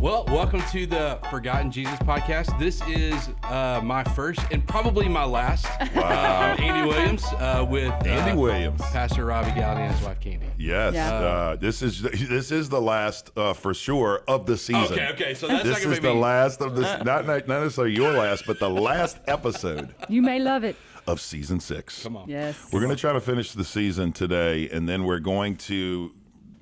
Well, welcome to the Forgotten Jesus podcast. This is my first and probably my last. Wow. Andy Williams with Andy Williams, Pastor Robbie Gowdy and his wife Candy. Yes, Yeah. This is the last for sure of the season. Okay. So that's this is the last of this, not necessarily your last, but the last episode You may love it. of season 6. Come on. Yes. We're going to try to finish the season today, and then we're going to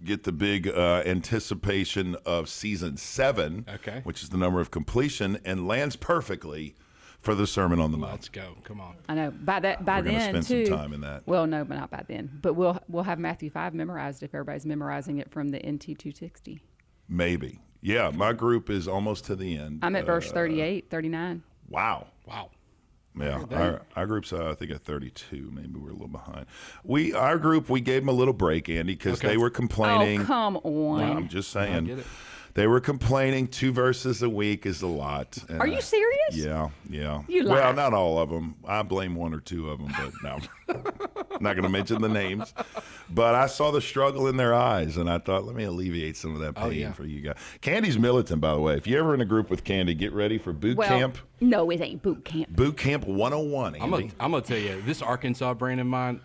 get the big anticipation of season 7, Okay. which is the number of completion, and lands perfectly for the Sermon on the Mount. Let's go. Come on. I know. By We're going to then spend too. some time in that. Well, no, but not by then. But we'll have Matthew 5 memorized if everybody's memorizing it from the NT 260. Maybe. Yeah, my group is almost to the end. I'm at verse 38, 39. Wow. Yeah, our group's I think at 32. Maybe we're a little behind. Our group, we gave them a little break, Andy, because they were complaining. Oh, come on. Well, I'm just I saying. get it. They were complaining 2 verses a week is a lot. And Are you serious? Yeah. You lie. Well, not all of them. I blame 1 or 2 of them, but no. I'm not going to mention the names. But I saw the struggle in their eyes, and I thought, let me alleviate some of that pain for you guys. Candy's militant, by the way. If you're ever in a group with Candy, get ready for boot camp. No, it ain't boot camp. Boot camp 101, Andy. I'm gonna tell you, this Arkansas brain of mine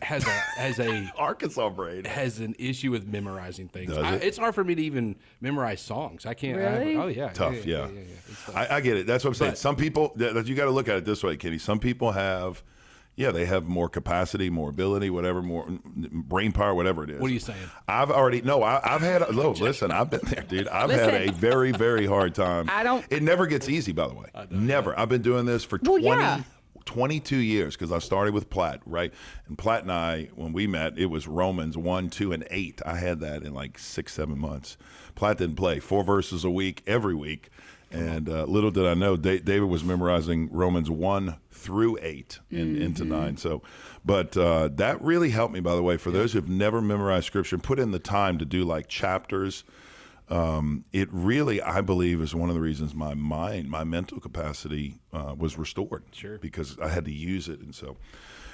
has a Arkansas brain. has an issue with memorizing things. Does it? It's hard for me to even memorize songs. I can't. Really? Oh yeah. Tough, yeah. It's tough. I get it. That's what I'm saying. But- Some people, you got to look at it this way, Kenny. Some people have, they have more capacity, more ability, whatever, more brain power, whatever it is. What are you saying? I've had, listen, I've been there, dude. I've had a very, very hard time. It never gets easy, by the way. Never. I've been doing this for 22 years because I started with Platt, right? And Platt and I, when we met, it was Romans 1, 2, and 8. I had that in like 6, 7 months. Platt didn't play 4 verses a week, every week. And little did I know, David was memorizing Romans 1 through 8 and into 9. So, but that really helped me, by the way, for those who've never memorized Scripture and put in the time to do like chapters. It really, I believe, is one of the reasons my mental capacity was restored. Sure. Because I had to use it.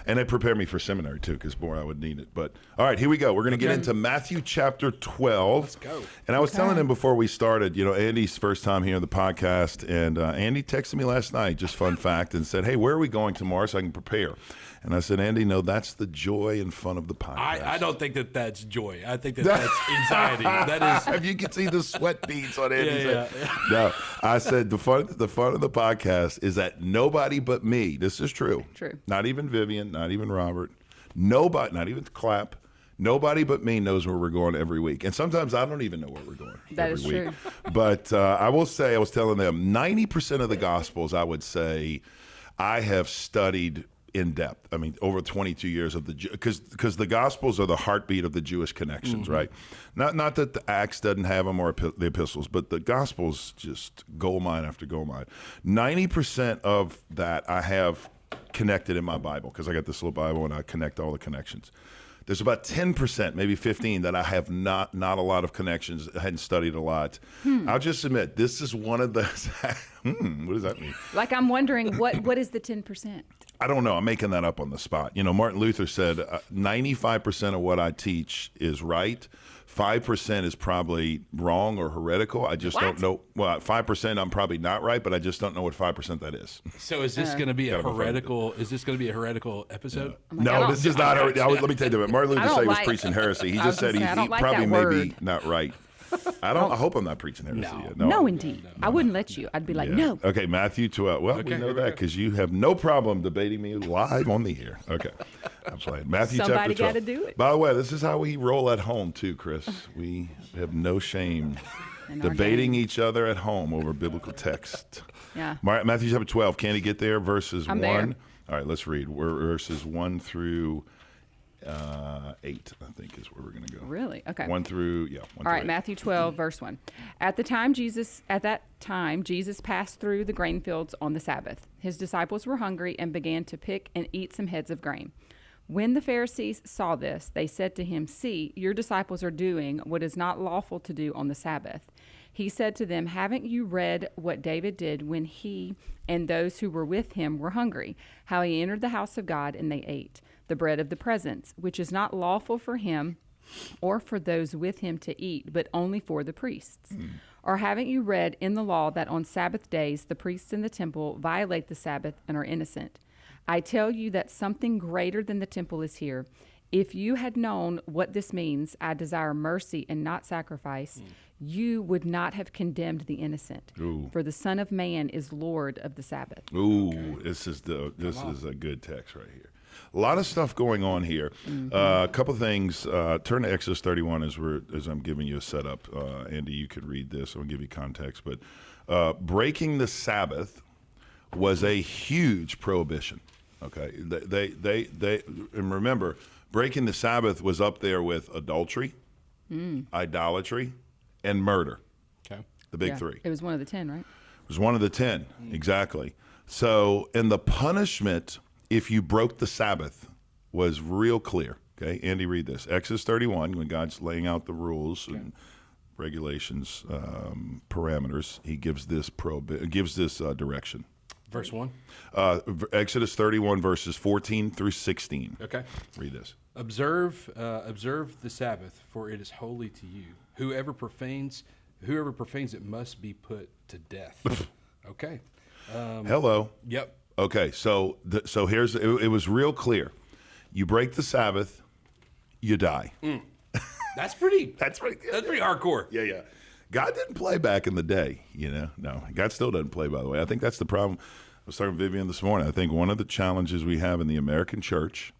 And it prepared me for seminary, too, because, boy, I would need it. But, all right, here we go. We're going to get into Matthew chapter 12. Let's go. And I was telling him before we started, Andy's first time here on the podcast, and Andy texted me last night, just fun fact, and said, hey, where are we going tomorrow so I can prepare? And I said, Andy, no, that's the joy and fun of the podcast. I don't think that's joy. I think that's anxiety. That is. If you can see the sweat beads on Andy's head. Yeah. No, I said the fun of the podcast is that nobody but me, this is true. True. Not even Vivian, not even Robert, nobody, not even Clapp, nobody but me knows where we're going every week. And sometimes I don't even know where we're going That every is week. true. But I will say, I was telling them, 90% of the Gospels, I would say, I have studied in depth. I mean, over 22 years of because the Gospels are the heartbeat of the Jewish connections, right? Not that the Acts doesn't have them or the epistles, but the Gospels just gold mine after gold mine. 90% of that I have connected in my Bible because I got this little Bible and I connect all the connections. There's about 10%, maybe 15, that I have not a lot of connections. I hadn't studied a lot. I'll just admit, this is one of the. What does that mean? Like, I'm wondering, what is the 10%? I don't know. I'm making that up on the spot. Martin Luther said 95% of what I teach is right. 5% is probably wrong or heretical. I just don't know. Well, 5% I'm probably not right, but I just don't know what 5% that is. So is this going to be a heretical? Is this going to be a heretical episode? No, this is not. Let me tell you that. Martin Luther said he was preaching heresy. He just said he probably maybe not right. I hope I'm not preaching heresy. No, indeed. I wouldn't let you. I'd be like, no. Okay, Matthew 12. Well, we know that because you have no problem debating me live on the air. Okay, I'm playing. Matthew Somebody chapter 12. got to do it. By the way, this is how we roll at home too, Chris. We have no shame debating each other at home over biblical text. Yeah. Matthew chapter 12. Can he get there? Verses 1. There. All right, let's read. We're verses 1 through 8, I think, is where we're going to go. Really? Okay. 1 through. All right, 8. Matthew 12, verse 1. At that time, Jesus passed through the grain fields on the Sabbath. His disciples were hungry and began to pick and eat some heads of grain. When the Pharisees saw this, they said to him, "See, your disciples are doing what is not lawful to do on the Sabbath." He said to them, "Haven't you read what David did when he and those who were with him were hungry? How he entered the house of God and they ate the bread of the presence, which is not lawful for him or for those with him to eat, but only for the priests? Or haven't you read in the law that on Sabbath days the priests in the temple violate the Sabbath and are innocent? I tell you that something greater than the temple is here. If you had known what this means, I desire mercy and not sacrifice, you would not have condemned the innocent. Ooh. For the Son of Man is Lord of the Sabbath." Ooh, this is a good text right here. A lot of stuff going on here. A couple things. Turn to Exodus 31 as I'm giving you a setup. Andy, you could read this. I'll give you context. But breaking the Sabbath was a huge prohibition. Okay, they and remember, breaking the Sabbath was up there with adultery, idolatry, and murder. Okay, the big three. It was one of the 10, right? It was one of the 10, exactly. So, and the punishment if you broke the Sabbath was real clear. Okay, Andy, read this. Exodus 31, when God's laying out the rules and regulations, parameters, he gives this direction. Verse 1? Exodus 31, verses 14 through 16. Okay. Read this. Observe the Sabbath, for it is holy to you. Whoever profanes it must be put to death. Okay. Hello. Yep. Okay, so here's it was real clear. You break the Sabbath, you die. That's pretty. That's pretty good. That's pretty hardcore. Yeah. God didn't play back in the day, No, God still doesn't play, by the way. I think that's the problem. I was talking to Vivian this morning. I think one of the challenges we have in the American church,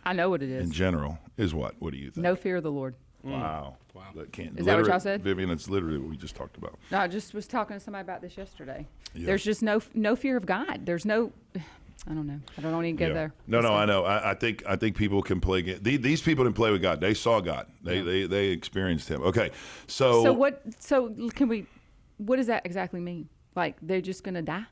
I know what it is. in general, is what? What do you think? No fear of the Lord. Wow. Is that what y'all said? Vivian, it's literally what we just talked about. No, I just was talking to somebody about this yesterday. Yeah. There's just no fear of God. There's no, I don't know. I don't want to go there. No, I know. I think people can play. These people didn't play with God. They saw God. They experienced Him. Okay, so what? So can we? What does that exactly mean? Like they're just gonna die?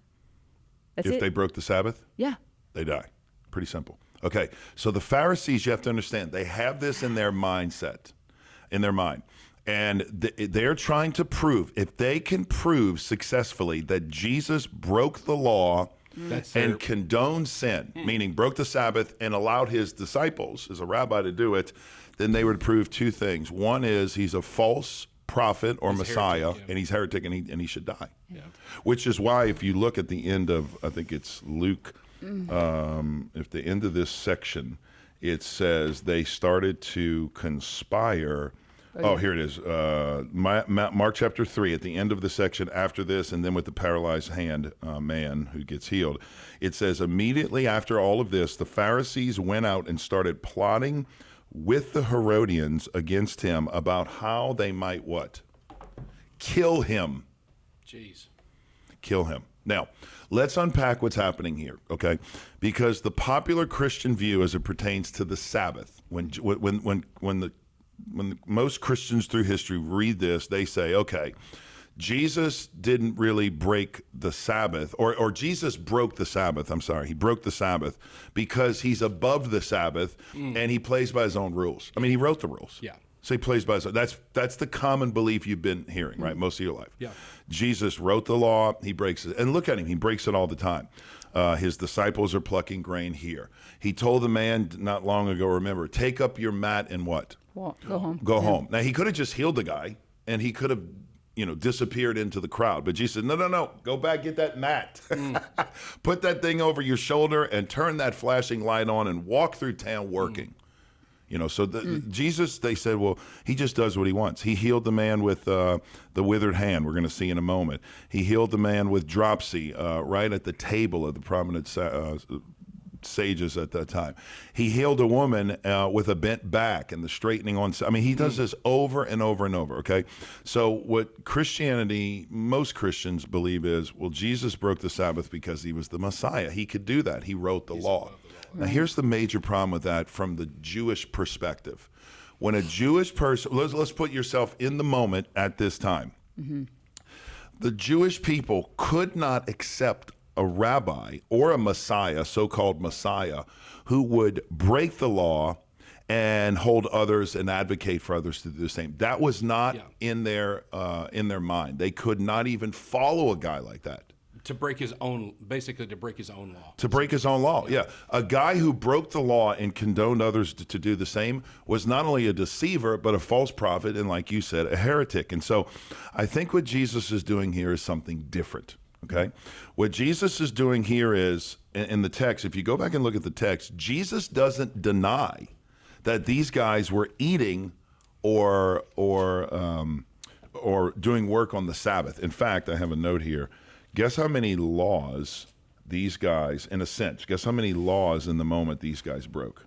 That's if it? they broke the Sabbath, Yeah. they die. Pretty simple. Okay, so the Pharisees, you have to understand, they have this in their mindset, in their mind. And they're trying to prove, if they can prove successfully that Jesus broke the law and condoned sin, meaning broke the Sabbath and allowed his disciples, as a rabbi, to do it, then they would prove two things. One is he's a false prophet or Messiah, heretic, and he's heretic, and he should die. Yeah. Which is why, if you look at the end of, I think it's Luke, if the end of this section, it says they started to conspire. Oh, here it is. Mark chapter 3, at the end of the section after this, and then with the paralyzed hand man who gets healed, it says, immediately after all of this, the Pharisees went out and started plotting with the Herodians against him about how they might what? Kill him. Jeez. Kill him. Now, let's unpack what's happening here, okay? Because the popular Christian view as it pertains to the Sabbath, when most Christians through history read this, they say, okay, Jesus didn't really break the Sabbath, or Jesus broke the Sabbath. I'm sorry, he broke the Sabbath because he's above the Sabbath and he plays by his own rules. I mean, he wrote the rules. Yeah. So he plays by his own. That's the common belief you've been hearing, right, most of your life. Yeah. Jesus wrote the law, he breaks it. And look at him, he breaks it all the time. His disciples are plucking grain here. He told the man not long ago, remember, take up your mat and what? Well, go home. Go home. Now, he could have just healed the guy, and he could have, disappeared into the crowd. But Jesus said, no, go back, get that mat. Put that thing over your shoulder and turn that flashing light on and walk through town working. So Jesus, they said, well, he just does what he wants. He healed the man with the withered hand, we're going to see in a moment. He healed the man with dropsy right at the table of the prominent sages at that time. He healed a woman with a bent back and the straightening on. I mean, he does this over and over and over, okay? So what Christianity, most Christians believe is, well, Jesus broke the Sabbath because he was the Messiah. He could do that. He wrote the law. Now, here's the major problem with that from the Jewish perspective. When a Jewish person, let's put yourself in the moment at this time. The Jewish people could not accept a rabbi or a Messiah, so-called Messiah, who would break the law and hold others and advocate for others to do the same. That was not in their mind. They could not even follow a guy like that. To break his own, basically to break his own law. To break his own law, yeah. A guy who broke the law and condoned others to do the same was not only a deceiver, but a false prophet, and like you said, a heretic. And so I think what Jesus is doing here is something different, okay? What Jesus is doing here is, in the text, if you go back and look at the text, Jesus doesn't deny that these guys were eating or doing work on the Sabbath. In fact, I have a note here. Guess how many laws these guys, in a sense, guess how many laws in the moment these guys broke?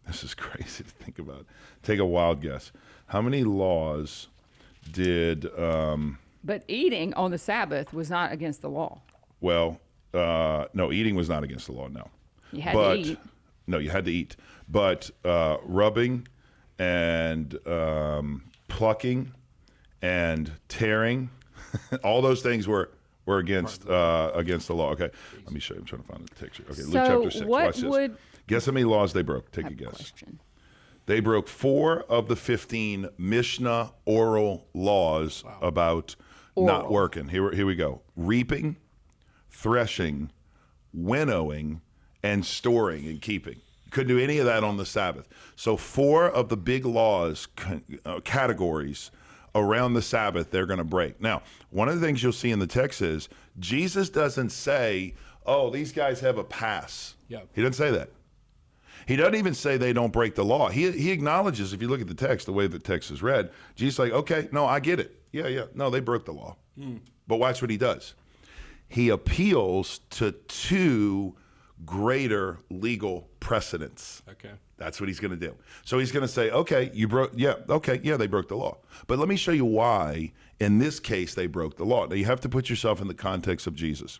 This is crazy to think about. Take a wild guess. How many laws did... But eating on the Sabbath was not against the law. Well, no, eating was not against the law, no. You had to eat. No, you had to eat. But rubbing and plucking and tearing, all those things were against the law. Okay, let me show you. I'm trying to find the picture. Okay, So Luke chapter 6. what Watch this. would- Guess how many laws they broke? Take a guess. Question. They broke 4 of the 15 Mishnah oral laws about not working. Here we go. Reaping, threshing, winnowing, and storing and keeping. You couldn't do any of that on the Sabbath. So 4 of the big laws, categories around the Sabbath, they're going to break. Now, one of the things you'll see in the text is Jesus doesn't say, oh, these guys have a pass. Yeah. He doesn't say that. He doesn't even say they don't break the law. He acknowledges, if you look at the text, the way the text is read, Jesus is like, okay, no, I get it. Yeah. No, they broke the law. But watch what he does. He appeals to 2 greater legal precedents. Okay. That's what he's going to do. So he's going to say, okay, they broke the law. But let me show you why, in this case, they broke the law. Now, you have to put yourself in the context of Jesus.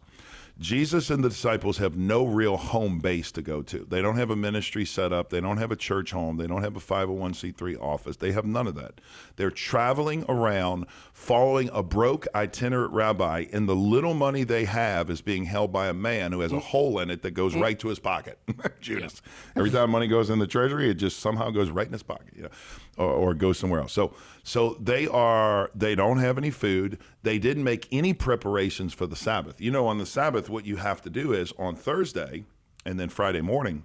Jesus and the disciples have no real home base to go to. They don't have a ministry set up. They don't have a church home. They don't have a 501c3 office. They have none of that. They're traveling around following a broke itinerant rabbi, and the little money they have is being held by a man who has a hole in it that goes right to his pocket. Judas. Every time money goes in the treasury, it just somehow goes right in his pocket, or goes somewhere else. So they don't have any food. They didn't make any preparations for the Sabbath. On the Sabbath, what you have to do is on Thursday and then Friday morning,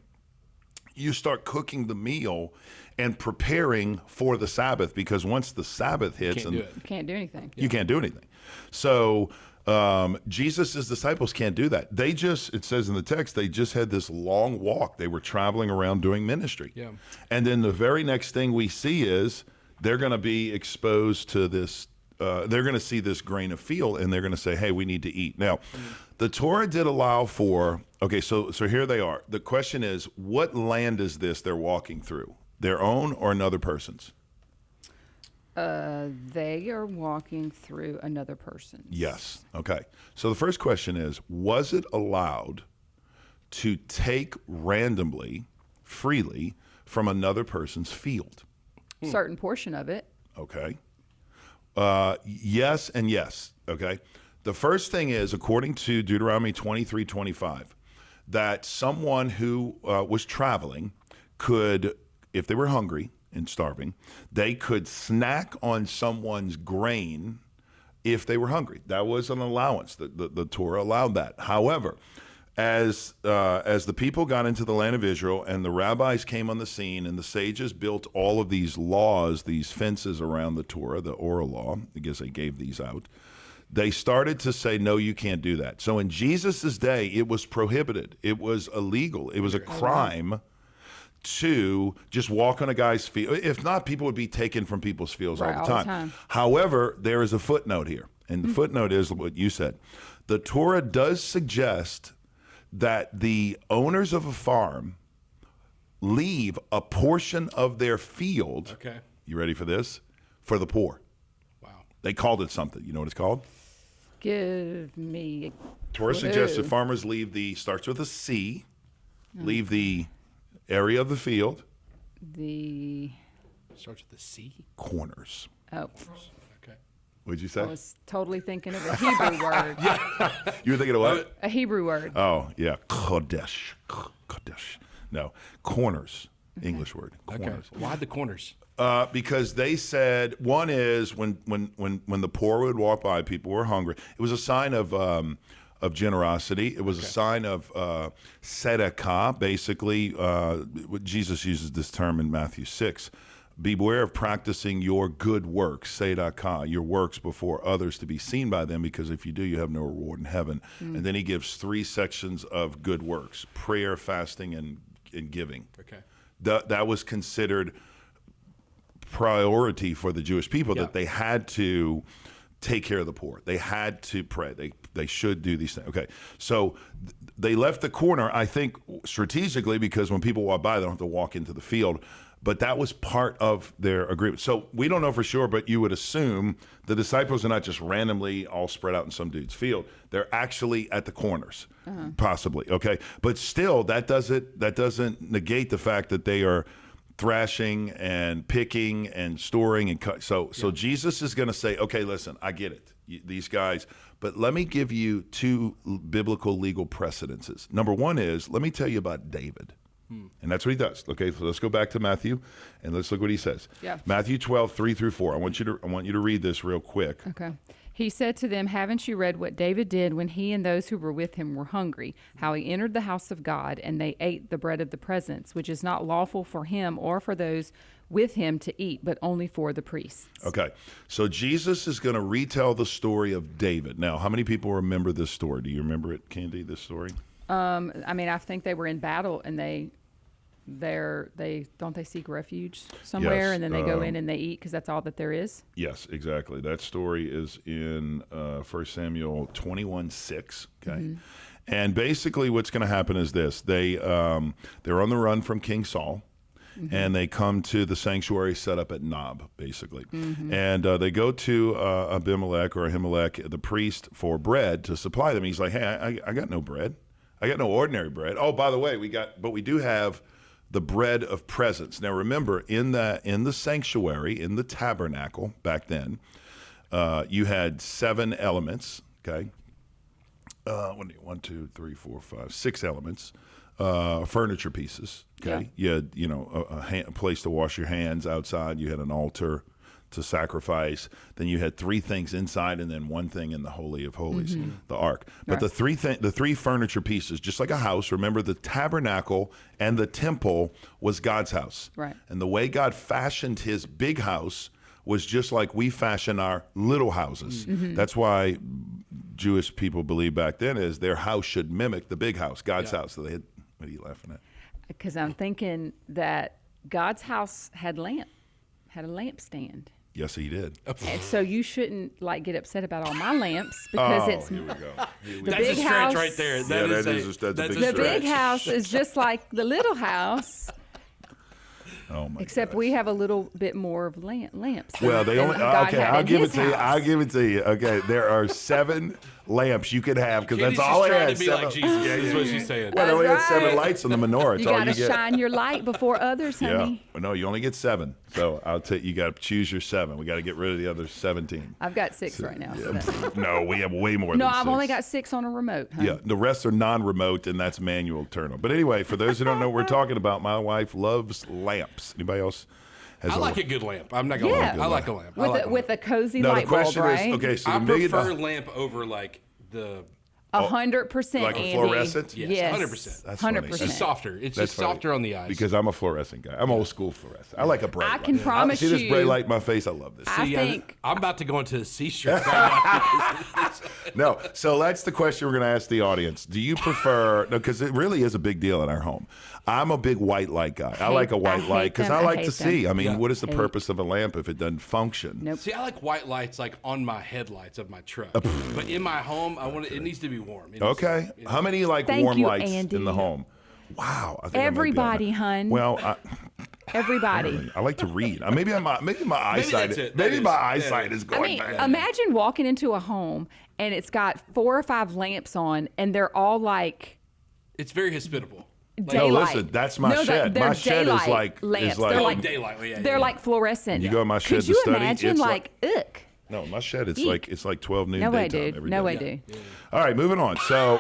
you start cooking the meal and preparing for the Sabbath, because once the Sabbath hits, you can't do anything. You can't do anything. So Jesus' disciples can't do that. It says in the text, they just had this long walk. They were traveling around doing ministry. Yeah. And then the very next thing we see is they're going to be exposed to this. They're going to see this grain of field, and they're going to say, hey, we need to eat. Now, the Torah did allow for, okay, so here they are. The question is, what land is this they're walking through? Their own or another person's? They are walking through another person's. Yes. Okay. So the first question is, was it allowed to take randomly, freely, from another person's field? Certain portion of it. Okay. Yes and yes. Okay. The first thing is, according to Deuteronomy 23:25, that someone who was traveling could, if they were hungry and starving, they could snack on someone's grain if they were hungry. That was an allowance. The Torah allowed that. However, as the people got into the land of Israel and the rabbis came on the scene and the sages built all of these laws, these fences around the Torah, the oral law, I guess they gave these out, they started to say, no, you can't do that. So in Jesus' day, it was prohibited. It was illegal. It was a crime to just walk on a guy's field. If not, people would be taken from people's fields all the time. However, there is a footnote here, and the footnote is what you said. The Torah does suggest that the owners of a farm leave a portion of their field, Okay. you ready for this, for the poor. Wow. They called it something. You know what it's called? Give me. Torah suggests that farmers leave starts with a C, leave the area of the field. Starts with a C? Corners. Oh, Okay. What'd you say? I was totally thinking of a Hebrew word. You were thinking of what? A Hebrew word. Oh, yeah. Kodesh. Kodesh. No. Corners. English word. Corners. Okay. Why the corners? Because they said one is when the poor would walk by, people were hungry. It was a sign of generosity. It was a sign of tzedakah. Basically, Jesus uses this term in Matthew 6. Beware of practicing your good works, tzedakah, your works before others to be seen by them, because if you do, you have no reward in heaven. And then he gives 3 sections of good works: prayer, fasting, and giving. Okay. That was considered priority for the Jewish people, that they had to take care of the poor. They had to pray. They should do these things. Okay, so they left the corner, I think, strategically, because when people walk by, they don't have to walk into the field. But that was part of their agreement. So we don't know for sure, but you would assume the disciples are not just randomly all spread out in some dude's field. They're actually at the corners, possibly. Okay, but still, that doesn't negate the fact that they are thrashing and picking and storing and cut. So Jesus is going to say, okay, listen, I get it, these guys, but let me give you 2 biblical legal precedences. Number one is, let me tell you about David. And that's what he does. Okay, so let's go back to Matthew and let's look what he says. Yeah. Matthew 12, 3-4. I want you to read this real quick. Okay. He said to them, haven't you read what David did when he and those who were with him were hungry, how he entered the house of God and they ate the bread of the presence, which is not lawful for him or for those with him to eat, but only for the priests. Okay, so Jesus is going to retell the story of David. Now, how many people remember this story? Do you remember it, Candy, this story? I mean, I think they were in battle and they seek refuge somewhere, and then they go in and they eat because that's all that there is. Yes, exactly. That story is in 1 Samuel 21:6. Okay, and basically what's going to happen is this: they're on the run from King Saul. And they come to the sanctuary set up at Nob, basically. And they go to Abimelech or Ahimelech, the priest, for bread to supply them. He's like, hey, I got no bread. I got no ordinary bread. Oh, by the way, we do have the bread of presence. Now, remember, in the sanctuary, in the tabernacle back then, you had 7 elements. Okay, 1, 2, 3, 4, 5, 6 elements. Furniture pieces. Okay, you had a place to wash your hands outside. You had an altar to sacrifice. Then you had 3 things inside, and then 1 thing in the Holy of Holies, the Ark. But the 3 furniture pieces, just like a house. Remember, the tabernacle and the temple was God's house. Right. And the way God fashioned His big house was just like we fashion our little houses. That's why Jewish people believe back then is their house should mimic the big house, God's house. So they had. What are you laughing at? Because I'm thinking that God's house had a lampstand. Yes, he did. And so you shouldn't get upset about all my lamps because it's here we go. The That's big a stretch house right there. That's a big stretch. The big house is just like the little house. Oh my Except we have a little bit more of lamps. Well, they only okay. I'll give it to you. I'll give it to you. Okay, there are 7 lamps you could have because that's all I had. To be like Jesus. Yeah, that's what she's saying. Well, they only had 7 lights on the menorah. You got to shine your light before others, honey. Yeah. No, you only get 7. So I'll tell you, got to choose your 7. We got to get rid of the other 17. I've got 6 right now. Yeah. No, we have way more. No, than 6. I've only got 6 on a remote. Honey. Yeah, the rest are non-remote, and that's manual turn on. But anyway, for those who don't know what we're talking about, my wife loves lamps. Anybody else? I like a good lamp. I'm not gonna lie. I like a lamp. With a cozy light bulb, right? Okay, so I prefer lamp over the 100%, like a fluorescent. Yes, 100%. That's 100%. It's softer. It's just softer on the eyes. Because I'm a fluorescent guy. I'm old school fluorescent. I like a bright light. I can promise you. See this bright light in my face? I love this. I'm about to go into the C-shirt right now. No, so that's the question we're going to ask the audience. Do you prefer? No, because it really is a big deal in our home. I'm a big white light guy. I like a white light because I like to see. I mean, what is the purpose of a lamp if it doesn't function? Nope. See, I like white lights on my headlights of my truck, but in my home, it needs to be warm. Okay. How many warm lights in the home? Wow. I think everybody, hun. Well, everybody. I like to read. Maybe my eyesight. Maybe my eyesight is going bad. Imagine walking into a home and it's got 4 or 5 lamps on, and they're all It's very hospitable. No, listen, that's my shed. My shed is like lamps. They're like daylight. They're like fluorescent. You go in my shed to study. Could you imagine ugh? No, my shed it's like 12 noon no daytime way, dude. every no day. way, dude. All right, moving on. So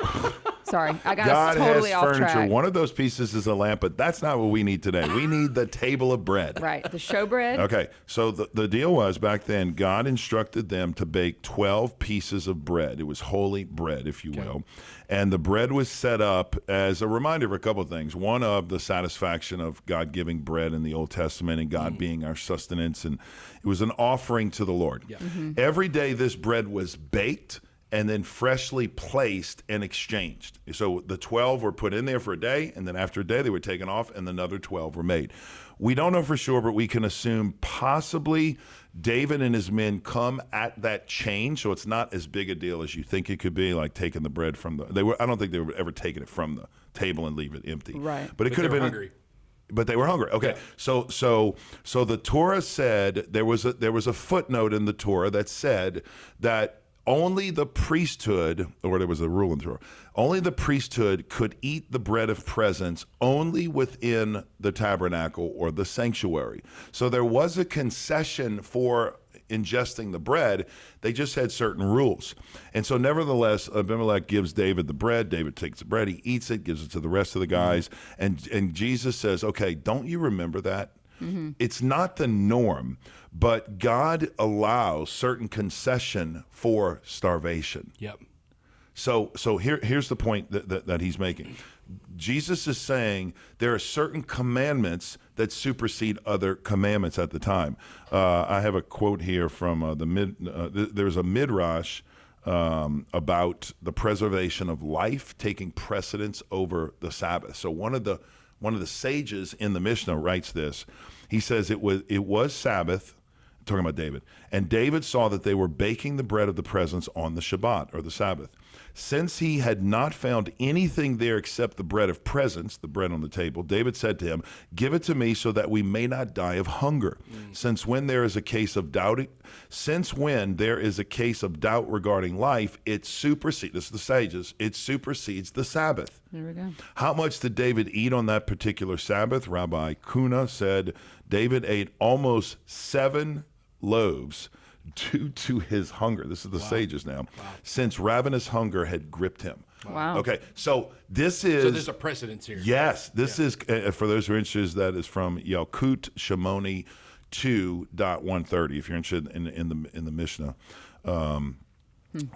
Sorry, I got God us totally has off furniture. track. One of those pieces is a lamp, but that's not what we need today. We need the table of bread. Right, the showbread. Okay, so the deal was back then, God instructed them to bake 12 pieces of bread. It was holy bread, if you will. And the bread was set up as a reminder of a couple of things. One, of the satisfaction of God giving bread in the Old Testament and God being our sustenance. And it was an offering to the Lord. Yeah. Every day this bread was baked and then freshly placed and exchanged. So the 12 were put in there for a day, and then after a day they were taken off, and another 12 were made. We don't know for sure, but we can assume possibly David and his men come at that change, so it's not as big a deal as you think it could be, like taking the bread from I don't think they were ever taking it from the table and leave it empty. Right. But it could have been hungry. But they were hungry. Okay, Yeah. so the Torah said there was a footnote in the Torah that said that only the priesthood, or there was a rule in the Torah, only the priesthood could eat the bread of presence only within the tabernacle or the sanctuary. So there was a concession for ingesting the bread. They just had certain rules. And so nevertheless, Abimelech gives David the bread. David takes the bread, he eats it, gives it to the rest of the guys. And Jesus says, okay, don't you remember that? It's not the norm, but God allows certain concession for starvation. Yep. So here's the point that he's making. Jesus is saying there are certain commandments that supersede other commandments at the time. I have a quote here from there's a midrash about the preservation of life taking precedence over the Sabbath. So one of the sages in the Mishnah writes this. He says it was Sabbath, talking about David, and David saw that they were baking the bread of the presence on the Shabbat, or the Sabbath. Since he had not found anything there except the bread of presence, the bread on the table, David said to him, "Give it to me so that we may not die of hunger. Since when there is a case of doubt regarding life, it supersedes," this is the sages, "it supersedes the Sabbath." There we go. How much did David eat on that particular Sabbath? Rabbi Kuna said David ate almost 7 loaves due to his hunger. This is the sages now. Since ravenous hunger had gripped him. Wow. Okay, so this is... So there's a precedence here. Yes, this is, for those who are interested, that is from Yalkut Shimoni 2.130, if you're interested in the Mishnah.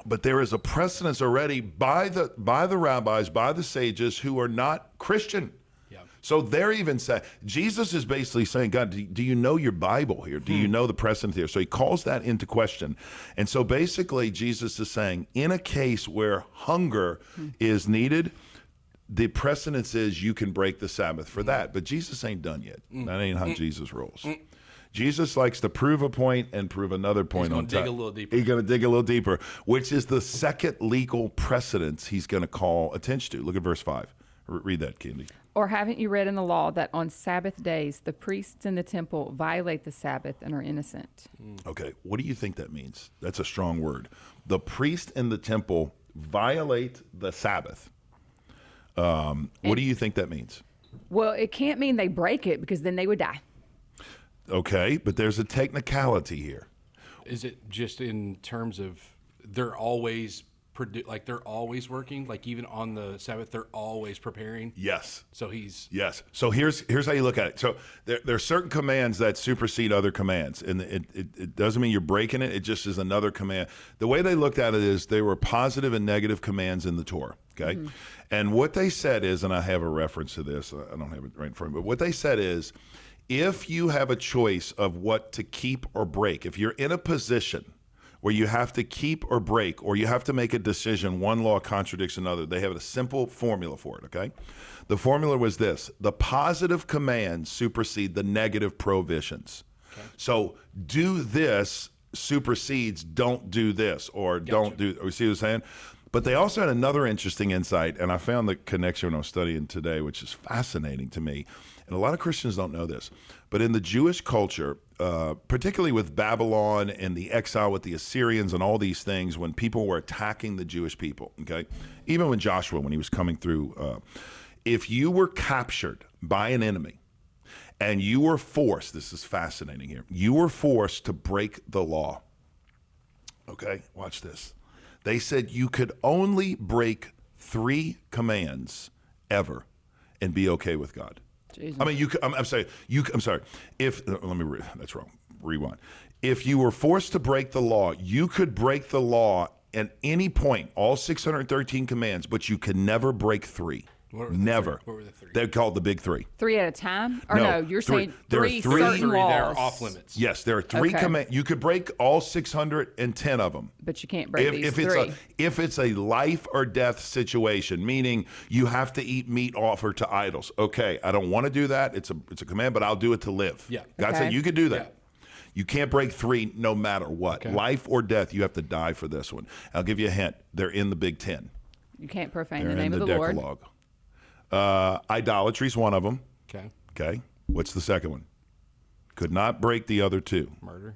But there is a precedence already by the rabbis, by the sages who are not Christian. Yeah. So they're even saying, Jesus is basically saying, God, do you know your Bible here? Do you know the precedent here? So he calls that into question. And so basically Jesus is saying, in a case where hunger is needed, the precedence is you can break the Sabbath for that. But Jesus ain't done yet. That ain't how Jesus rolls. Jesus likes to prove a point and prove another point on top. He's going to dig a little deeper. He's going to dig a little deeper, which is the second legal precedence he's going to call attention to. Look at verse 5. Read that, Candy. Or haven't you read in the law that on Sabbath days the priests in the temple violate the Sabbath and are innocent? Okay, what do you think that means? That's a strong word. The priest in the temple violate the Sabbath. What do you think that means? Well, it can't mean they break it because then they would die. Okay, but there's a technicality here. Is it just in terms of they're always they're always working, like even on the Sabbath they're always preparing? Yes. So he's So here's how you look at it. So there are certain commands that supersede other commands, and it doesn't mean you're breaking it. It just is another command. The way they looked at it is there were positive and negative commands in the Torah. Okay, and what they said is, and I have a reference to this. I don't have it right in front of me, but what they said is, if you have a choice of what to keep or break, if you're in a position where you have to keep or break, or you have to make a decision, one law contradicts another, they have a simple formula for it, okay? The formula was this: the positive commands supersede the negative prohibitions. Okay. So do this supersedes don't do this, or don't do, or see what I'm saying? But they also had another interesting insight, and I found the connection when I was studying today, which is fascinating to me. And a lot of Christians don't know this, but in the Jewish culture, particularly with Babylon and the exile with the Assyrians and all these things, when people were attacking the Jewish people, okay, even when Joshua, when he was coming through, if you were captured by an enemy and you were forced, this is fascinating here, you were forced to break the law. Okay, watch this. They said you could only break 3 commands ever and be okay with God. Jesus. I mean, I'm sorry. I'm sorry. That's wrong. Rewind. If you were forced to break the law, you could break the law at any point, all 613 commands, but you could never break 3. Never. What were the 3? They're called the big 3. 3 at a time? Or no, you're saying there are 3 3 certain laws. That are off limits. Yes, there are 3 commands. You could break all 610 of them. But you can't break these 3. If it's a life or death situation, meaning you have to eat meat offered to idols. Okay, I don't want to do that. It's a command, but I'll do it to live. Yeah. God said you could do that. Yeah. You can't break 3 no matter what. Okay. Life or death, you have to die for this one. I'll give you a hint. They're in the Big 10. You can't profane They're the name in of the Lord. Decalogue. Idolatry is one of them. Okay. What's the second one? Could not break the other 2. Murder.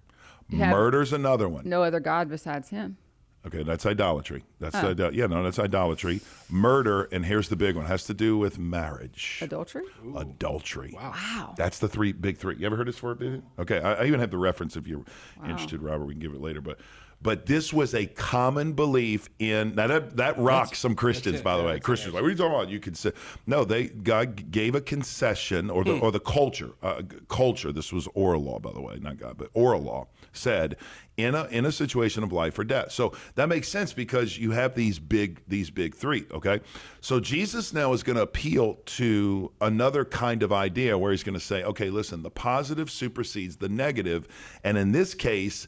Murder's another one. No other God besides him. Okay, that's idolatry. That's idolatry. Murder, and here's the big one, has to do with marriage. Adultery? Ooh. Adultery. Wow. That's the big 3. You ever heard this word? Okay, I even have the reference if you're interested, Robert. We can give it later. But this was a common belief in that rocks some Christians, by the way. Christians like, what are you talking about? You could say no. God gave a concession, or the culture. Culture. This was oral law, by the way, not God, but oral law said in a situation of life or death. So that makes sense because you have these big 3. Okay, so Jesus now is going to appeal to another kind of idea where he's going to say, okay, listen, the positive supersedes the negative, and in this case,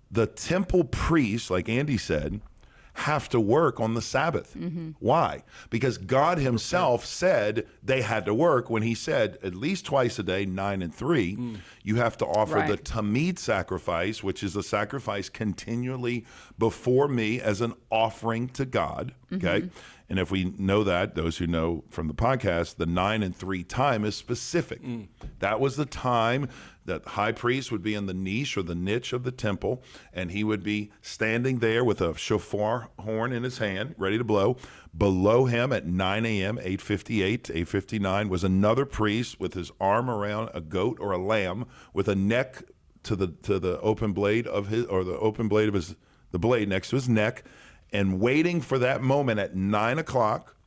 the temple priests, like Andy said, have to work on the Sabbath. Mm-hmm. Why? Because God himself said they had to work when he said at least twice a day, 9 and 3, you have to offer the tamid sacrifice, which is a sacrifice continually before me as an offering to God. Okay. Mm-hmm. And if we know that, those who know from the podcast, the 9 and 3 time is specific. That was the time that high priest would be in the niche or the niche of the temple, and he would be standing there with a shofar horn in his hand, ready to blow. Below him at 9 a.m., 8:58 to 8:59, was another priest with his arm around a goat or a lamb with a neck to the open blade of his, or the open blade of his, the blade next to his neck, and waiting for that moment at 9 o'clock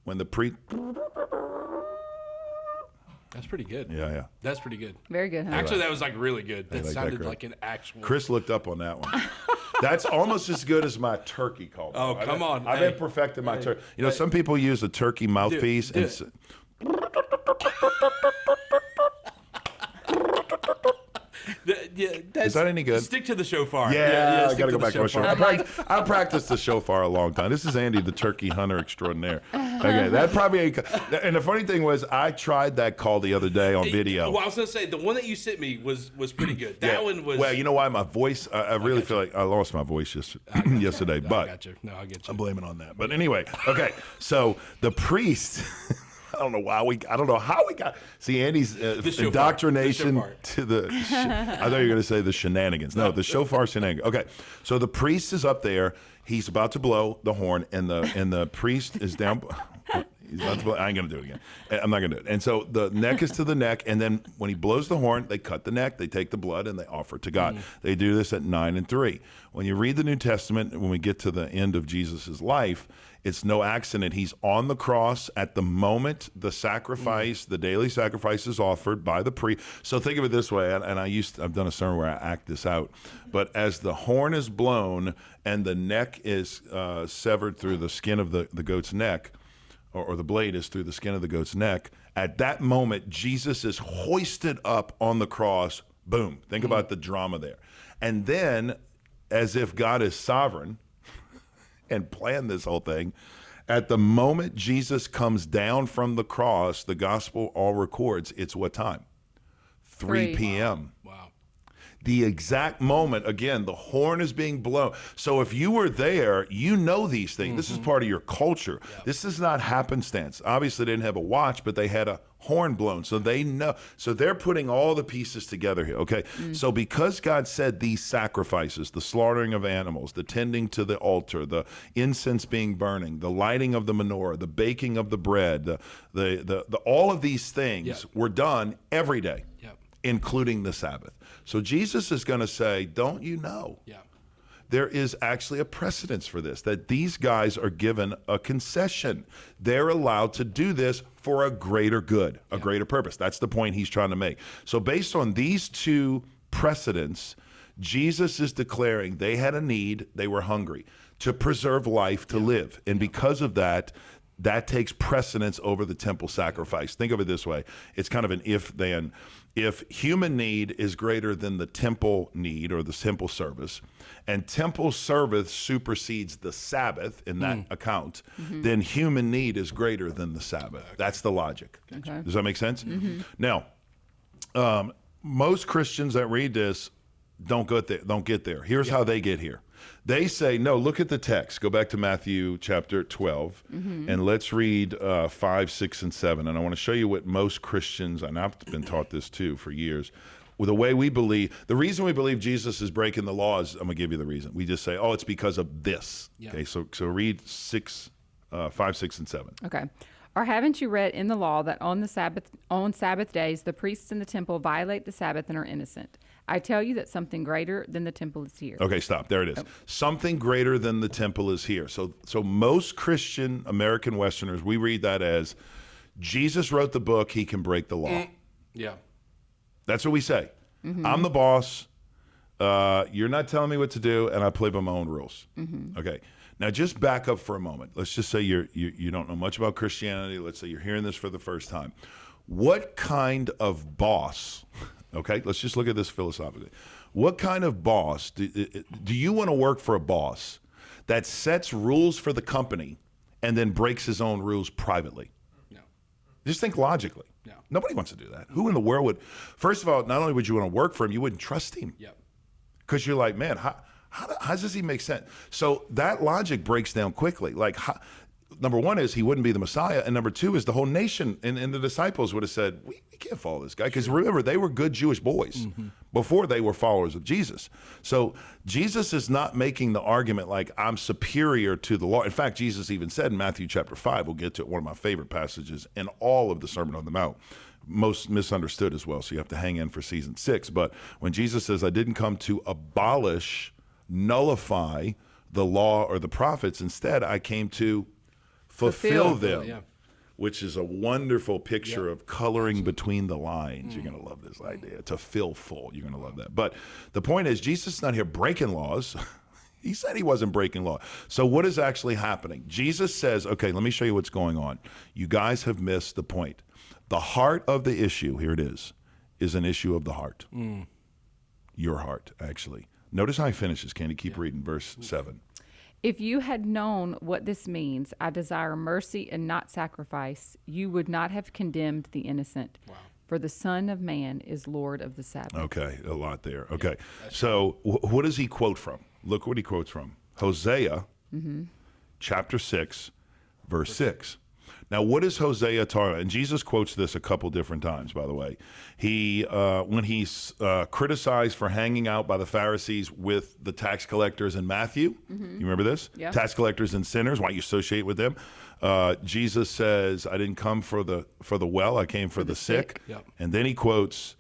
when the priest. That's pretty good. Yeah. That's pretty good. Very good, huh? Actually, that was like really good. That sounded that, like an actual. Chris looked up on that one. That's almost as good as my turkey call. Oh, come on. I've been perfecting my turkey. You know, some people use a turkey mouthpiece. Is that any good? Stick to the shofar. Yeah, I got to go back to my shofar. I practiced the shofar a long time. This is Andy, the turkey hunter extraordinaire. Okay, that probably. And the funny thing was, I tried that call the other day on video. Well, I was going to say, the one that you sent me was pretty good. That one was. Well, you know why? My voice, I really feel like I lost my voice yesterday. But I got you. No, I get you. I'm blaming on that. But anyway, okay. So the priest. I don't know how we got. See, Andy's indoctrination to the. I thought you were going to say the shenanigans. No, the shofar shenanigans. Okay, so the priest is up there. He's about to blow the horn, and the priest is down. He's about to blow. I ain't going to do it again. I'm not going to do it. And so the neck is to the neck, and then when he blows the horn, they cut the neck, they take the blood, and they offer it to God. They do this at 9 and 3. When you read the New Testament, when we get to the end of Jesus' life, it's no accident. He's on the cross at the moment the sacrifice, the daily sacrifice is offered by the priest. So think of it this way, and I've done a sermon where I act this out. But as the horn is blown and the neck is severed through the skin of the goat's neck, or the blade is through the skin of the goat's neck, at that moment, Jesus is hoisted up on the cross. Boom. Think about the drama there. And then, as if God is sovereign, and planned this whole thing, at the moment Jesus comes down from the cross, the gospel all records it's what time? 3 p.m. Wow. The exact moment, again, the horn is being blown. So if you were there, you know these things. This is part of your culture. Yep. This is not happenstance. Obviously, they didn't have a watch, but they had a horn blown. So they know. So they're putting all the pieces together here. Okay. So because God said these sacrifices, the slaughtering of animals, the tending to the altar, the incense being burning, the lighting of the menorah, the baking of the bread, the all of these things were done every day, including the Sabbath. So Jesus is going to say, don't you know there is actually a precedence for this, that these guys are given a concession. They're allowed to do this for a greater good, a greater purpose. That's the point he's trying to make. So based on these two precedents, Jesus is declaring they had a need, they were hungry, to preserve life, to live. And because of that, that takes precedence over the temple sacrifice. Think of it this way. It's kind of an if-then. If human need is greater than the temple need or the temple service, and temple service supersedes the Sabbath in that account, then human need is greater than the Sabbath. That's the logic. Okay. Does that make sense? Now, most Christians that read this don't get there. Here's how they get here. They say, no, look at the text. Go back to Matthew chapter 12, and let's read 5, 6, and 7. And I want to show you what most Christians, and I've been taught this too for years, with the way we believe, the reason we believe Jesus is breaking the law is, I'm going to give you the reason. We just say, oh, it's because of this. Yeah. Okay, so read 5, 6, and 7. Okay. Or haven't you read in the law that on Sabbath days, the priests in the temple violate the Sabbath and are innocent? I tell you that something greater than the temple is here. Okay, stop. There it is. Oh. Something greater than the temple is here. So most Christian American Westerners, we read that as Jesus wrote the book, he can break the law. Yeah. That's what we say. I'm the boss. You're not telling me what to do, and I play by my own rules. Okay. Now, just back up for a moment. Let's just say you don't know much about Christianity. Let's say you're hearing this for the first time. What kind of boss, okay, let's just look at this philosophically. What kind of boss, do you want to work for a boss that sets rules for the company and then breaks his own rules privately? No. Just think logically. No. Nobody wants to do that. Who in the world would, first of all, not only would you want to work for him, you wouldn't trust him. Yep. Because you're like, man, how does he make sense? So that logic breaks down quickly. Like, number one is he wouldn't be the Messiah, and number two is the whole nation and the disciples would have said, we can't follow this guy. Because remember, they were good Jewish boys before they were followers of Jesus. So Jesus is not making the argument like I'm superior to the law. In fact, Jesus even said in Matthew chapter 5, we'll get to it, one of my favorite passages in all of the Sermon on the Mount, most misunderstood as well, so you have to hang in for season 6. But when Jesus says, I didn't come to abolish, nullify the law or the prophets, instead I came to fulfill them, which is a wonderful picture of coloring between the lines. You're going to love this idea. To fill full. You're going to love that. But the point is, Jesus is not here breaking laws. He said he wasn't breaking law. So what is actually happening? Jesus says, okay, let me show you what's going on. You guys have missed the point. The heart of the issue, here it is an issue of the heart. Your heart, actually. Notice how he finishes. Can you keep reading verse 7? If you had known what this means, I desire mercy and not sacrifice, you would not have condemned the innocent. Wow. For the Son of Man is Lord of the Sabbath. Okay, a lot there. Okay, so what does he quote from? Look what he quotes from. Hosea, chapter 6, verse 6. Now, what is Hosea talking about? And Jesus quotes this a couple different times, by the way. He, when he's criticized for hanging out by the Pharisees with the tax collectors in Matthew, you remember this? Yeah. Tax collectors and sinners, why you associate with them? Jesus says, I didn't come for the well, I came for the sick. Yep. And then he quotes,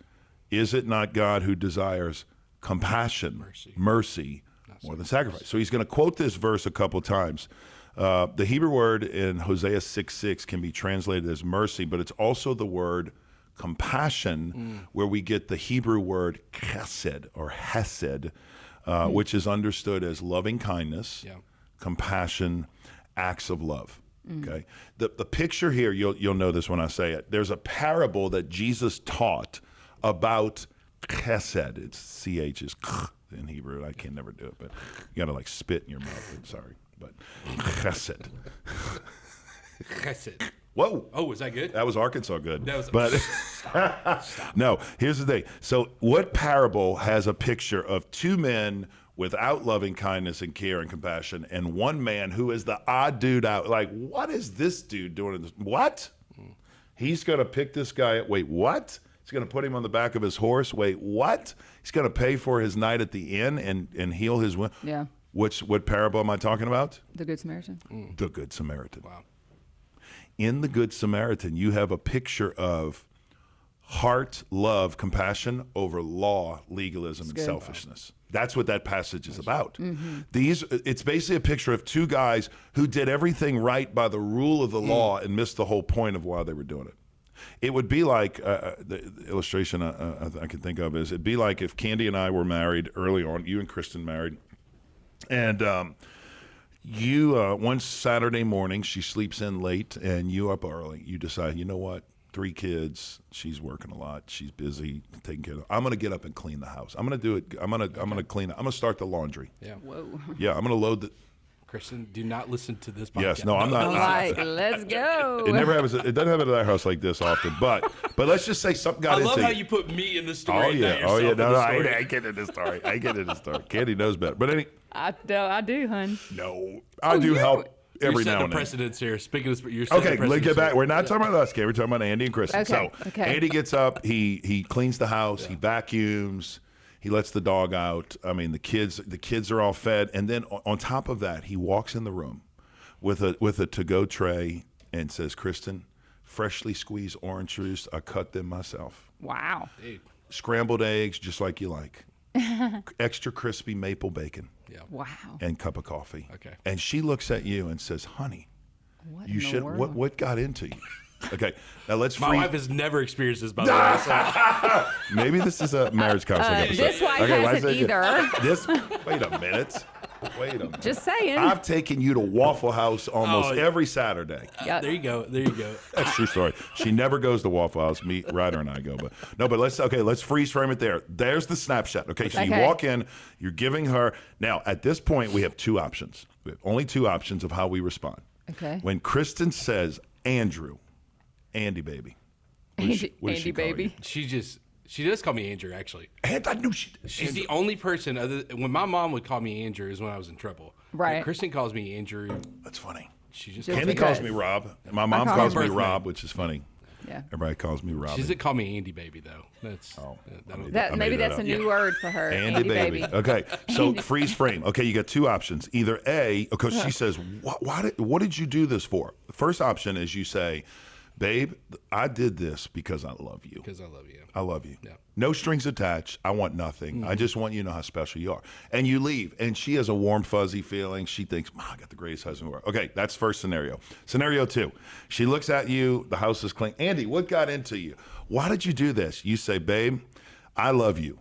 is it not God who desires compassion, mercy more than sacrifice? So he's going to quote this verse a couple times. The Hebrew word in Hosea 6:6 can be translated as mercy, but it's also the word compassion, where we get the Hebrew word chesed or hesed, which is understood as loving kindness, compassion, acts of love. Okay, the picture here, you'll know this when I say it. There's a parable that Jesus taught about chesed. It's CH is in Hebrew. I can never do it, but you got to like spit in your mouth. Sorry. But chesed. Chesed. Whoa. Oh, was that good? That was Arkansas good. That was, but stop. No, here's the thing. So what parable has a picture of two men without loving kindness and care and compassion, and one man who is the odd dude out? Like, what is this dude doing in this? What? He's going to pick this guy up. Wait, what? He's going to put him on the back of his horse. Wait, what? He's going to pay for his night at the inn and heal his wound. Yeah. What parable am I talking about? The Good Samaritan. The Good Samaritan. Wow. In the Good Samaritan, you have a picture of heart, love, compassion over law, legalism, and selfishness. That's what that passage is about. It's basically a picture of two guys who did everything right by the rule of the law and missed the whole point of why they were doing it. It would be like, the illustration I can think of is, it'd be like if Candy and I were married early on, you and Kristen married, and one Saturday morning, she sleeps in late and you up early. You decide, you know what? 3 kids. She's working a lot. She's busy taking care of them. I'm going to get up and clean the house. I'm going to do it. I'm going to clean it. I'm going to start the laundry. Yeah. Whoa. Yeah. I'm going to load the. Kristen, do not listen to this podcast. Yes. No, I'm not. I'm like, let's go. It never happens. It doesn't happen at our house like this often. But let's just say something got into I love you. how you put me in the story. Oh yeah. No, I get into the story. I get into the story. Candy knows better. But I do, hun. no, I do help. Every now and then. Precedence here. Speaking of, you're okay, let's get back. We're not talking about us, Kay. We're talking about Andy and Kristen. Okay, So Andy gets up, he cleans the house, he vacuums, he lets the dog out. I mean, the kids are all fed, and then on top of that, he walks in the room with a to-go tray and says, "Kristen, freshly squeezed orange juice. I cut them myself. Wow. Dude. Scrambled eggs, just like you like. Extra crispy maple bacon." Yeah. Wow. And cup of coffee. Okay. And she looks at you and says, "Honey, What you in should. the world? What got into you?" Okay. Now let's. My wife has never experienced this, by the way. So. Maybe this is a marriage counseling episode. This wife hasn't either. Wait a minute. Just saying. I've taken you to Waffle House almost every Saturday. Yep. There you go. That's a true story. She never goes to Waffle House. Ryder and I go, but let's freeze frame it there. There's the snapshot. Okay, so you walk in, you're giving her. Now at this point, we have 2 options. We have only 2 options of how we respond. Okay. When Kristen says, "Andrew, Andy baby," what does she call baby. you? She does call me Andrew, actually. And I knew she did. She's the only person when my mom would call me Andrew is when I was in trouble. Right. When Kristen calls me Andrew. That's funny. She just Candy calls me Rob. My mom calls me Rob, which is funny. Yeah. Everybody calls me Rob. She doesn't call me Andy baby though. That's Maybe that's a new word for her. Andy baby. Okay, so freeze frame. Okay, you got 2 options. Either A, because she says, what did you do this for? The first option is you say, "Babe, I did this because I love you. because I love you. I love you. Yeah. No strings attached. I want nothing. I just want you to know how special you are." And you leave, and she has a warm, fuzzy feeling. She thinks, "I got the greatest husband in the world." Okay, that's first scenario. Scenario 2, she looks at you. The house is clean. "Andy, what got into you? Why did you do this?" You say, "Babe, I love you,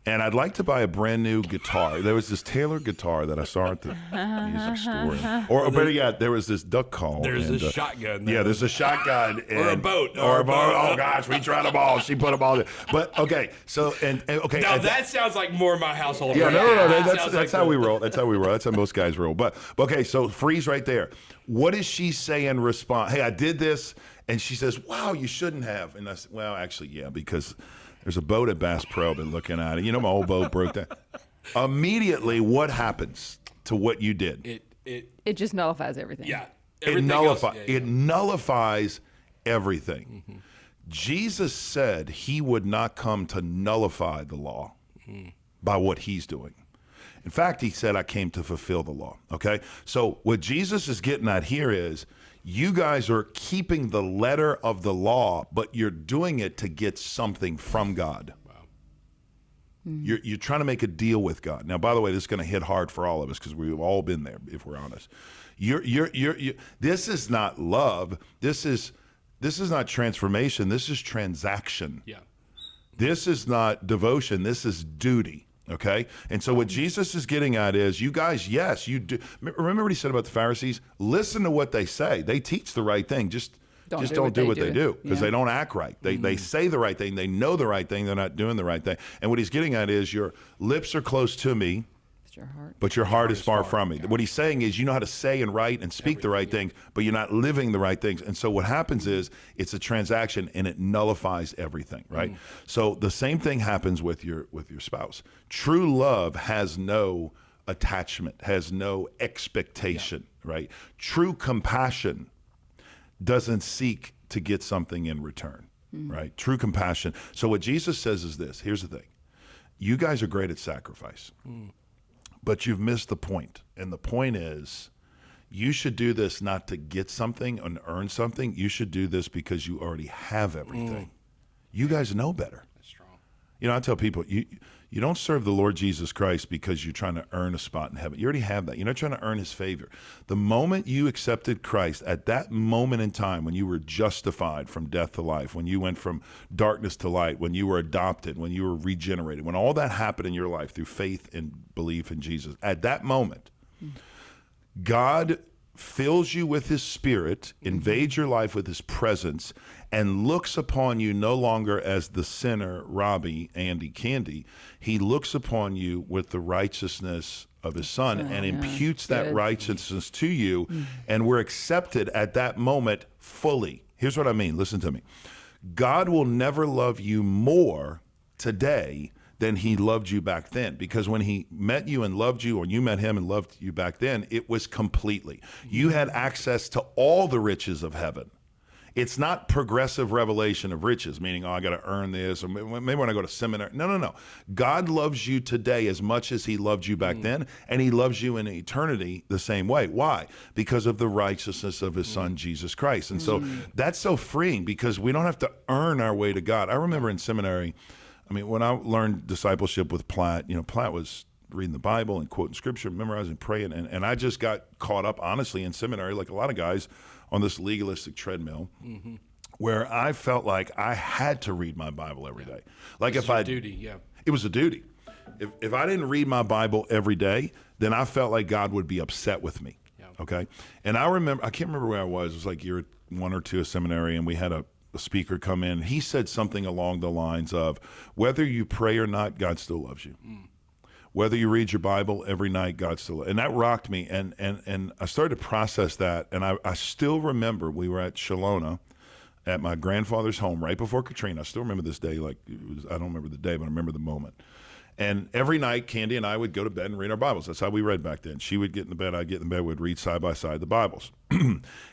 and I'd like to buy a brand new guitar." There was this Taylor guitar that I saw at the music store. Or better yet, there was this duck call. There's a shotgun. Yeah, there's a shotgun. Or a boat. Or a boat. Oh, gosh, we tried them all. She put them all there. But, okay, so, and okay. Now, that sounds like more my household. Yeah, right? no. That That's how we roll. That's how we roll. That's how most guys roll. But okay, so freeze right there. What does she say in response? "Hey, I did this." And she says, "Wow, you shouldn't have." And I said, "Well, actually, yeah, because there's a boat at Bass Pro. I've been looking at it. You know, my old boat broke down." Immediately, what happens to what you did? It just nullifies everything. Yeah. It nullifies everything. Mm-hmm. Jesus said he would not come to nullify the law by what he's doing. In fact, he said, "I came to fulfill the law." Okay? So what Jesus is getting at here is, you guys are keeping the letter of the law, but you're doing it to get something from God. You're trying to make a deal with God. Now, by the way, this is going to hit hard for all of us because we've all been there, if we're honest. This is not love. This is not transformation. This is transaction. Yeah. This is not devotion. This is duty. Okay? And so what Jesus is getting at is, you guys, yes, you do. Remember what he said about the Pharisees? Listen to what they say. They teach the right thing. Just don't do what they do, because they don't act right. They say the right thing. They know the right thing. They're not doing the right thing. And what he's getting at is, your lips are close to me, but your heart is far from me. What he's saying is, you know how to say and write and speak the right things, but you're not living the right things. And so what happens is, it's a transaction and it nullifies everything, right? So the same thing happens with your spouse. True love has no attachment, has no expectation, right? True compassion doesn't seek to get something in return, right? True compassion. So what Jesus says is this. Here's the thing. You guys are great at sacrifice, but you've missed the point. And the point is, you should do this not to get something and earn something. You should do this because you already have everything. You guys know better. That's strong. You know, I tell people, you don't serve the Lord Jesus Christ because you're trying to earn a spot in heaven. You already have that. You're not trying to earn his favor. The moment you accepted Christ, at that moment in time when you were justified from death to life, when you went from darkness to light, when you were adopted, when you were regenerated, when all that happened in your life through faith and belief in Jesus, at that moment, God fills you with his spirit, invades your life with his presence, and looks upon you no longer as the sinner, Robbie, Andy, Candy. He looks upon you with the righteousness of his son and imputes that righteousness to you, and we're accepted at that moment fully. Here's what I mean. Listen to me. God will never love you more today than he loved you back then. Because when he met you and loved you, or you met him and loved you back then, it was completely. You had access to all the riches of heaven. It's not progressive revelation of riches, meaning, oh, I got to earn this, or maybe when I go to seminary. No. God loves you today as much as he loved you back then, and he loves you in eternity the same way. Why? Because of the righteousness of his son, Jesus Christ. And so that's so freeing, because we don't have to earn our way to God. I remember in seminary, I mean, when I learned discipleship with Platt, Platt was reading the Bible and quoting scripture, memorizing, praying, and I just got caught up, honestly, in seminary, like a lot of guys, on this legalistic treadmill, where I felt like I had to read my Bible every day. Like It's your duty, it was a duty. If I didn't read my Bible every day, then I felt like God would be upset with me. Yeah. Okay, and I can't remember where I was. It was like year 1 or 2 of seminary, and we had a speaker come in. He said something along the lines of, whether you pray or not, God still loves you. Whether you read your Bible every night, God still loves you. And that rocked me. And I started to process that. And I still remember we were at Shalona at my grandfather's home right before Katrina. I still remember this day. Like I don't remember the day, but I remember the moment. And every night, Candy and I would go to bed and read our Bibles. That's how we read back then. She would get in the bed, I'd get in the bed, we'd read side by side the Bibles.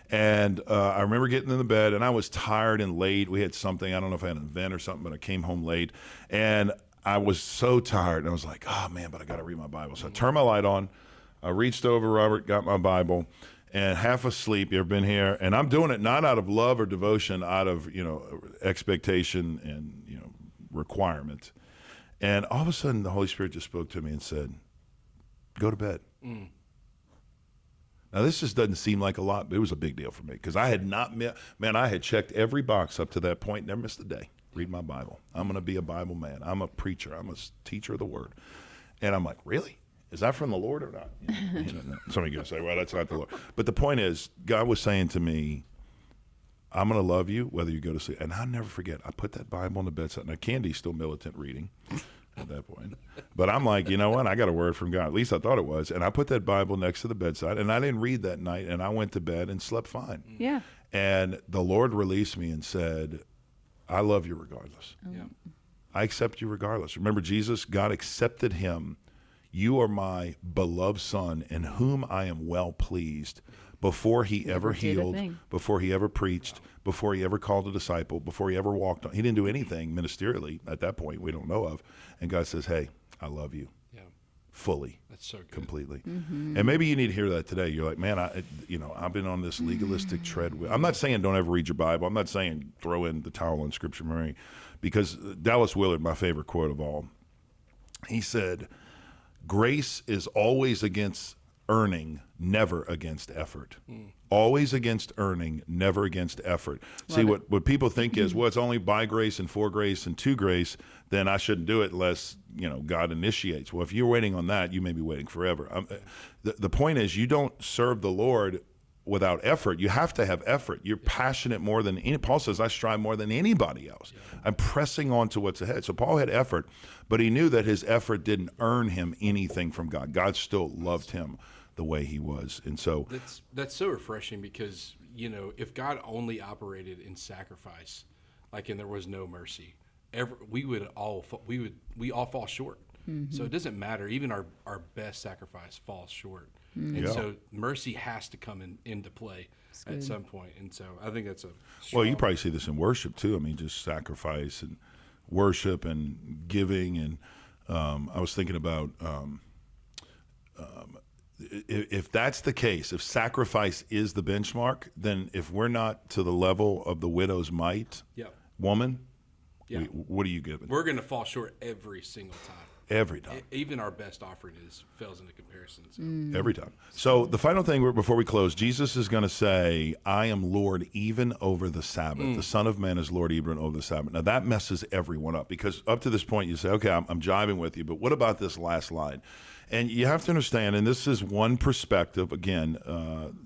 And I remember getting in the bed, and I was tired and late. We had something, I don't know if I had an event or something, but I came home late. And I was so tired, and I was like, oh, man, but I got to read my Bible. So I turned my light on. I reached over, Robert, got my Bible, and half asleep. You ever been here? And I'm doing it not out of love or devotion, out of, expectation and, requirement. And all of a sudden, the Holy Spirit just spoke to me and said, go to bed. Now, this just doesn't seem like a lot, but it was a big deal for me, because I had not I had checked every box up to that point, never missed a day. Read my Bible. I'm going to be a Bible man. I'm a preacher. I'm a teacher of the word. And I'm like, really? Is that from the Lord or not? Some of you are going to say, well, that's not the Lord. But the point is, God was saying to me, I'm going to love you whether you go to sleep. And I'll never forget, I put that Bible on the bedside. Now, Candy's still militant reading at that point. But I'm like, you know what? I got a word from God. At least I thought it was. And I put that Bible next to the bedside, and I didn't read that night, and I went to bed and slept fine. Yeah. And the Lord released me and said, I love you regardless. Yeah. I accept you regardless. Remember Jesus? God accepted him. You are my beloved son, in whom I am well pleased. Before he ever healed, before he ever preached, before he ever called a disciple, before he ever walked on. He didn't do anything ministerially at that point we don't know of. And God says, hey, I love you. Yeah. Fully. That's so good. Completely. And maybe you need to hear that today. You're like, man, I've been on this legalistic treadmill. I'm not saying don't ever read your Bible. I'm not saying throw in the towel on Scripture, Mary, because Dallas Willard, my favorite quote of all, he said, grace is always against earning, never against effort. Always against earning, never against effort. See, what people think is, well, it's only by grace and for grace and to grace, then I shouldn't do it unless, God initiates. Well, if you're waiting on that, you may be waiting forever. The point is, you don't serve the Lord without effort. You have to have effort. You're passionate more than any. Paul says, I strive more than anybody else. Yeah. I'm pressing on to what's ahead. So Paul had effort, but he knew that his effort didn't earn him anything from God. God still loved him the way he was. And so that's so refreshing, because if God only operated in sacrifice, and there was no mercy, we all fall short. So it doesn't matter. Even our best sacrifice falls short. And so mercy has to come into play at some point. And so I think that's well, you probably see this in worship too. I mean, just sacrifice and worship and giving. And I was thinking about if that's the case, if sacrifice is the benchmark, then if we're not to the level of the widow's mite woman, Yeah. What are you giving? We're going to fall short every single time. Every time. Even our best offering fails into comparison. So. Every time. So the final thing before we close, Jesus is going to say, I am Lord even over the Sabbath. The Son of Man is Lord even over the Sabbath. Now that messes everyone up, because up to this point you say, okay, I'm jiving with you, but what about this last line? And you have to understand, and this is one perspective, again,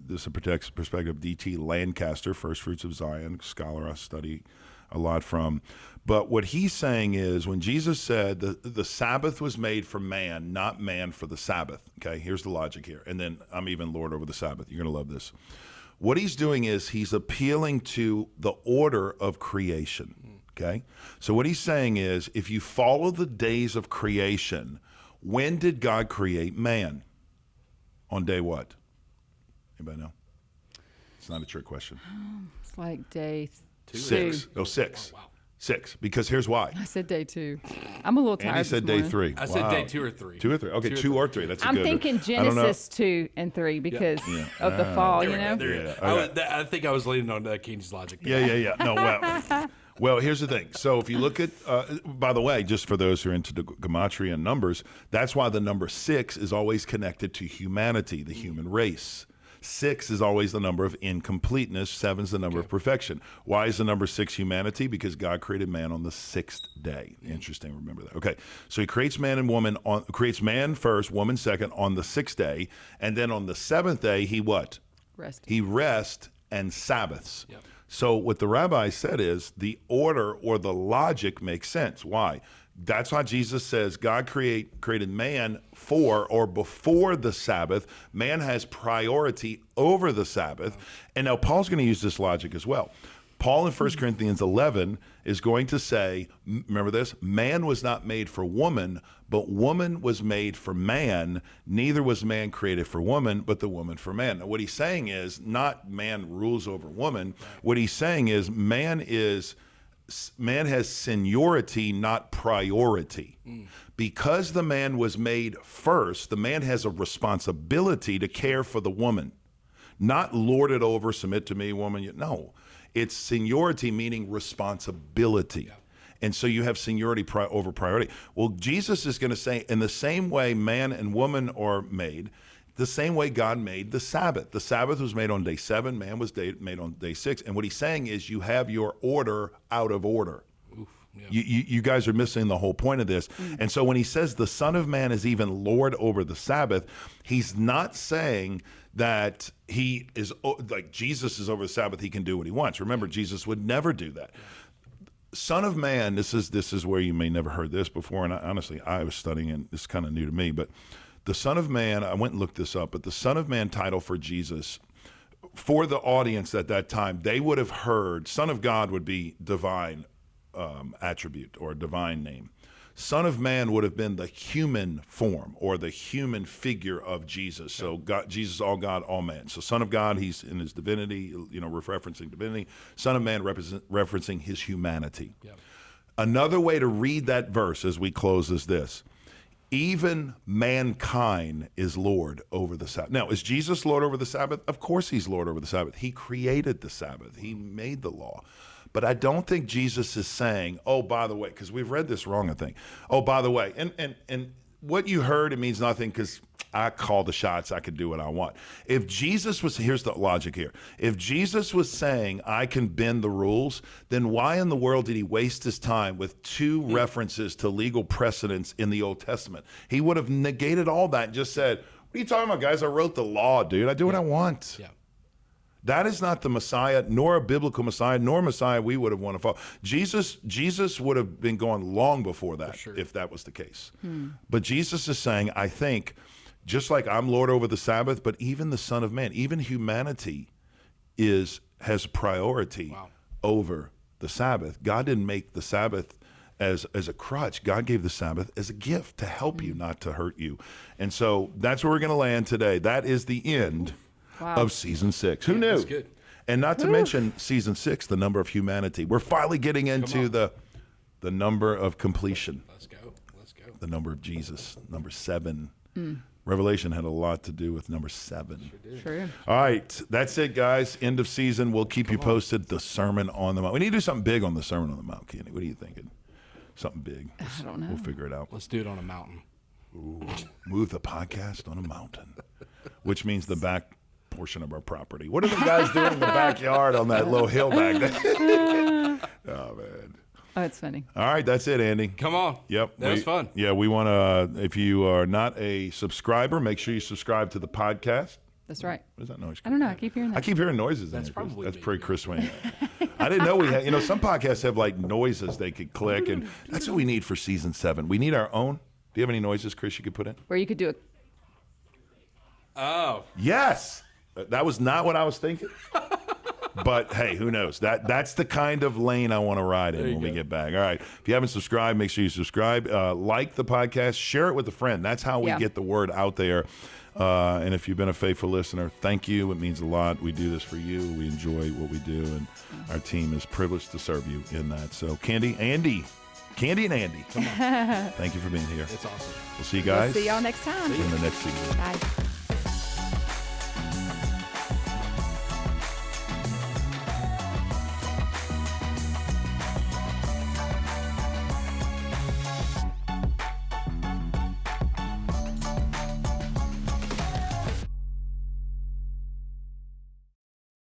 this is a perspective of D.T. Lancaster, First Fruits of Zion, scholar I study a lot from. But what he's saying is, when Jesus said the Sabbath was made for man, not man for the Sabbath. Okay, here's the logic here. And then I'm even Lord over the Sabbath. You're going to love this. What he's doing is he's appealing to the order of creation. Okay, so what he's saying is, if you follow the days of creation, when did God create man? On day what? Anybody know? It's not a trick question. It's like day 6. No, 6. Oh, wow. 6, because here's why. I said day 2. I'm a little tired. And he said day 3. I said day 2 or 3. 2 or 3. Okay, 2 or 3. That's a I'm good. thinking Genesis 2 and 3 because of the fall, you know? I think I was leaning on Keen's logic. Yeah. No, well, here's the thing. So if you look at, by the way, just for those who are into the gematria and numbers, that's why the number 6 is always connected to humanity, the human race. 6 is always the number of incompleteness. 7 is the number of perfection. Why is the number 6 humanity? Because God created man on the 6th day. Interesting. Remember that. Okay. So he creates man and woman creates man first, woman second on the 6th day. And then on the 7th day, he what? Rest. He rests and Sabbaths. Yep. So what the rabbi said is the order or the logic makes sense. Why? That's why Jesus says God created man for or before the Sabbath. Man has priority over the Sabbath. And now Paul's going to use this logic as well. Paul in 1 Corinthians 11 is going to say, remember this, man was not made for woman, but woman was made for man. Neither was man created for woman, but the woman for man. Now what he's saying is not man rules over woman. What he's saying is man has seniority, not priority. Because the man was made first, the man has a responsibility to care for the woman. Not lord it over, submit to me, woman. No, it's seniority, meaning responsibility. Yeah. And so you have seniority over priority. Well, Jesus is going to say, in the same way man and woman are made, the same way God made the Sabbath. The Sabbath was made on day 7. Man was made on day 6. And what he's saying is you have your order out of order. Oof, yeah. You guys are missing the whole point of this. And so when he says the Son of Man is even Lord over the Sabbath, he's not saying that he is like Jesus is over the Sabbath. He can do what he wants. Remember, Jesus would never do that. Son of Man, this is where you may never heard this before. And honestly, I was studying, and it's kind of new to me, but the Son of Man, I went and looked this up, but the Son of Man title for Jesus, for the audience at that time, they would have heard, Son of God would be divine attribute or divine name. Son of Man would have been the human form or the human figure of Jesus. So God, Jesus, all God, all man. So Son of God, he's in his divinity, referencing divinity. Son of Man referencing his humanity. Yep. Another way to read that verse as we close is this. Even mankind is Lord over the Sabbath. Now, is Jesus Lord over the Sabbath? Of course he's Lord over the Sabbath. He created the Sabbath. He made the law. But I don't think Jesus is saying, oh, by the way, because we've read this wrong, I think. Oh, by the way, and what you heard, it means nothing because I call the shots. I can do what I want. If Jesus was, here's the logic here. If Jesus was saying, I can bend the rules, then why in the world did he waste his time with 2 references to legal precedents in the Old Testament? He would have negated all that and just said, what are you talking about, guys? I wrote the law, dude. I do what I want. Yeah. That is not the Messiah, nor a biblical Messiah, nor Messiah we would have wanted to follow. Jesus would have been gone long before that, if that was the case. But Jesus is saying, I think, just like I'm Lord over the Sabbath, but even the Son of Man, even humanity has priority over the Sabbath. God didn't make the Sabbath as a crutch. God gave the Sabbath as a gift to help you, not to hurt you. And so that's where we're going to land today. That is the end of season 6. Who knew? That's good. And not to mention season 6, the number of humanity. We're finally getting into the number of completion. Let's go. The number of Jesus, number 7. Revelation had a lot to do with number 7. True. All right, that's it, guys. End of season. We'll keep you posted. The Sermon on the Mount. We need to do something big on the Sermon on the Mount, Kenny. What are you thinking? Something big. I don't know. We'll figure it out. Let's do it on a mountain. Ooh, move the podcast on a mountain, which means the back portion of our property. What are the guys doing in the backyard on that little hill back there? Oh, man. Oh, it's funny. All right, that's it, Andy. Come on. Yep. That was fun. Yeah, we want to, if you are not a subscriber, make sure you subscribe to the podcast. That's right. What is that noise? I don't know. I keep hearing that. I keep hearing noises. That's in there, probably That's me. pretty Chris Wayne. I didn't know we had, some podcasts have like noises they could click, and that's what we need for season 7. We need our own. Do you have any noises, Chris, you could put in? Where you could do it. Oh. Yes. That was not what I was thinking. But hey, who knows? That's the kind of lane I want to ride in when we get back. All right. If you haven't subscribed, make sure you subscribe. Like the podcast. Share it with a friend. That's how we get the word out there. And if you've been a faithful listener, thank you. It means a lot. We do this for you. We enjoy what we do. And our team is privileged to serve you in that. So Candy and Andy, come on. Thank you for being here. It's awesome. We'll see you guys. We'll see y'all next time. In the next season. Bye.